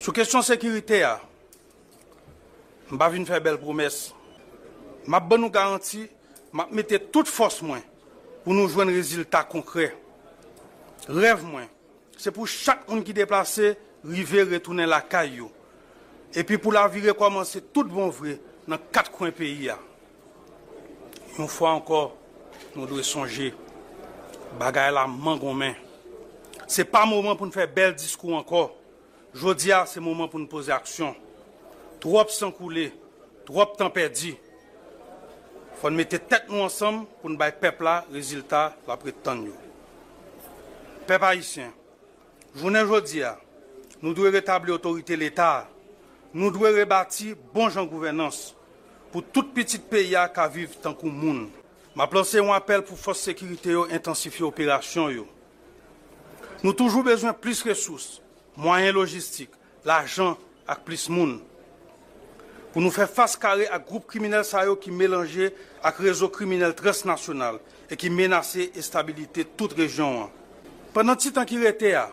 Sur question sécurité, je ne vais pas faire belle promesse. Je vais nous garantir, je vais mettre toute force moins pour nous jouer un résultat concret. Rêve moins, c'est pour chaque monde qui est déplacé, river retourner la caillou. Et puis pour la vie recommencer tout bon vrai dans 4 coins pays. Une fois encore, nous devons songer. Bagay la mangon main. Ce n'est pas le moment pour nous faire bel discours encore. Jodi a, c'est le moment pour nous poser action. Trop sang coulé, trop temps perdu. Il faut mettre tête nous ensemble pour nous faire peuple là, résultat la prétendre. Peuple haïtien, journée jodi a, nous devons rétablir l'autorité de l'État. Nous devons rebâtir bon genre gouvernance pour tout petit pays qui vivent tant que monde. Je lancé un appel pour force sécurité intensifier l'opération. Nous avons toujours besoin de plus de ressources, moyens logistiques, l'argent et plus de monde. Pour nous faire face carré à groupe criminel qui mélangé avec réseau criminel transnational et qui menace la stabilité de toute région. Pendant ce temps qui était là,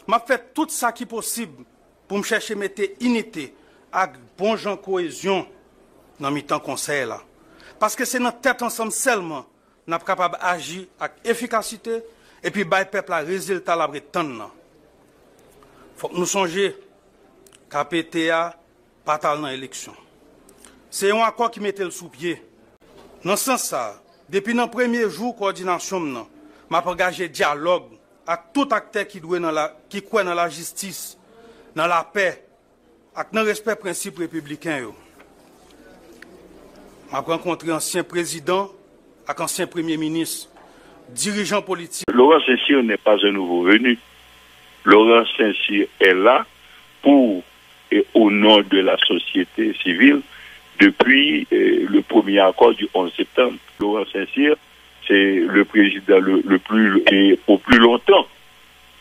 je fait tout ça qui est possible pour me chercher à mettre unité avec bon gens cohésion dans le temps conseil là. Parce que c'est notre tête ensemble seulement nous sommes capables d'agir avec efficacité et puis bailler peuple la résultat la prétendre. Faut que nous songions qu'à PTA pas dans l'élection. C'est un accord qui mettait le sous-pied. Dans ce sens ça, depuis le premier jour de coordination, m'a engagé dialogue avec tout acteur qui croit dans la justice, dans la paix, avec le respect des principes républicains. M'a rencontré ancien président avec ancien premier ministre, dirigeant politique. Laurent Saint-Cyr n'est pas un nouveau venu. Laurent Saint-Cyr est là pour et au nom de la société civile depuis le premier accord du 11 septembre. Laurent Saint-Cyr, c'est le président le plus et au plus longtemps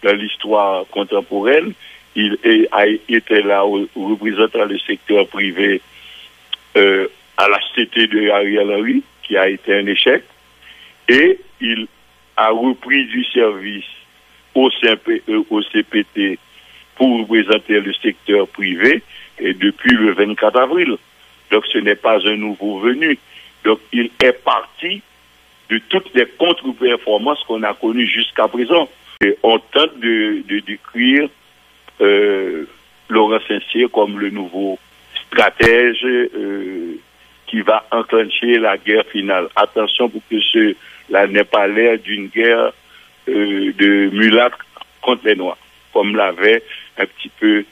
dans l'histoire contemporaine. Il a été là représentant le secteur privé à la CT de Ariel Henry, qui a été un échec, et il a repris du service au CPT pour représenter le secteur privé et depuis le 24 avril. Donc ce n'est pas un nouveau venu. Donc il est parti de toutes les contre-performances qu'on a connues jusqu'à présent. Et on tente de décrire Laurent Saint-Cyr comme le nouveau stratège qui va enclencher la guerre finale. Attention pour que cela n'ait pas l'air d'une guerre de mulâtres contre les Noirs, comme l'avait un petit peu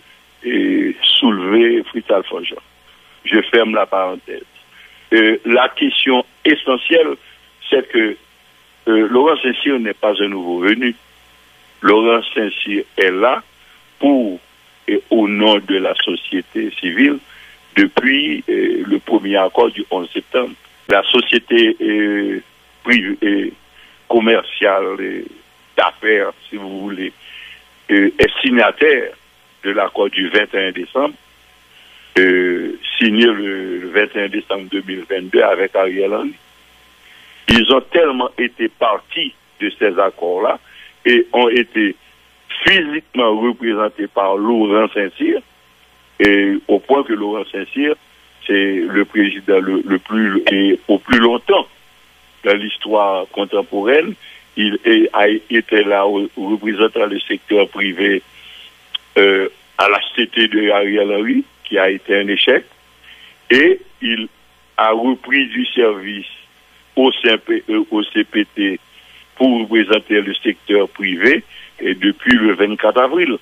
soulevé Fritz Alfonso. Je ferme la parenthèse. La question essentielle, c'est que Laurent Saint-Cyr n'est pas un nouveau venu. Laurent Saint-Cyr est là pour et au nom de la société civile depuis le premier accord du 11 septembre. La société privée, commerciale, d'affaires, si vous voulez, est signataire de l'accord du 21 décembre, signé le 21 décembre 2022 avec Ariel Henry. Ils ont tellement été partis de ces accords-là et ont été physiquement représentés par Laurent Saint-Cyr, et au point que Laurent Saint-Cyr, c'est le président le plus et au plus longtemps dans l'histoire contemporaine. Il a été là représentant le secteur privé à la CT de Ariel Henry, qui a été un échec, et il a repris du service au CPT pour représenter le secteur privé et depuis le 24 avril.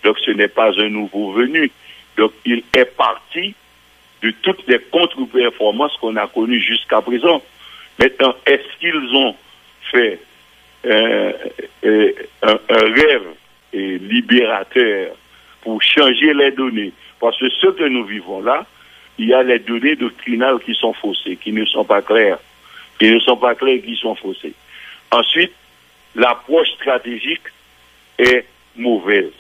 Donc ce n'est pas un nouveau venu. Donc il est parti de toutes les contre-performances qu'on a connues jusqu'à présent. Maintenant, est-ce qu'ils ont fait un rêve libérateur pour changer les données? Parce que ce que nous vivons là, il y a les données doctrinales qui sont faussées, qui ne sont pas claires. Qui ne sont pas claires, qui sont faussées. Ensuite, l'approche stratégique est mauvaise.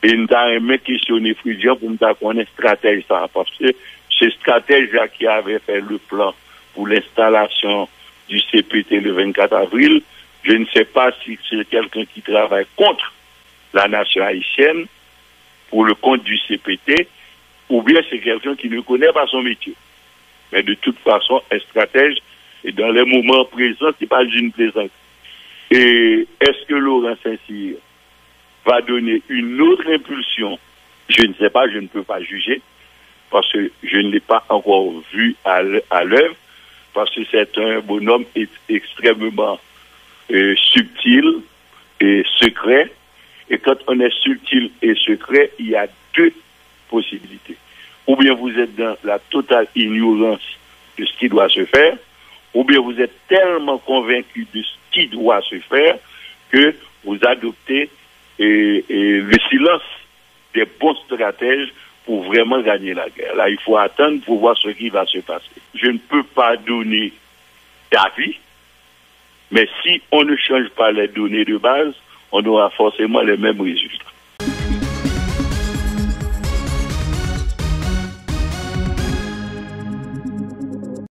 Et nous avons questionné Fridian pour nous connaître stratège ça. Parce que ce stratège-là qui avait fait le plan pour l'installation du CPT le 24 avril, je ne sais pas si c'est quelqu'un qui travaille contre la nation haïtienne pour le compte du CPT, ou bien c'est quelqu'un qui ne connaît pas son métier. Mais de toute façon, un stratège, et dans les moments présents, c'est pas une plaisante. Et est-ce que Laurent Saint-Cyr va donner une autre impulsion? Je ne sais pas, je ne peux pas juger, parce que je ne l'ai pas encore vu à l'œuvre, parce que c'est un bonhomme extrêmement subtil et secret. Et quand on est subtil et secret, il y a deux possibilités. Ou bien vous êtes dans la totale ignorance de ce qui doit se faire, ou bien vous êtes tellement convaincu de ce qui doit se faire que vous adoptez le silence des bons stratèges pour vraiment gagner la guerre. Là, il faut attendre pour voir ce qui va se passer. Je ne peux pas donner d'avis, mais si on ne change pas les données de base, on aura forcément les mêmes résultats.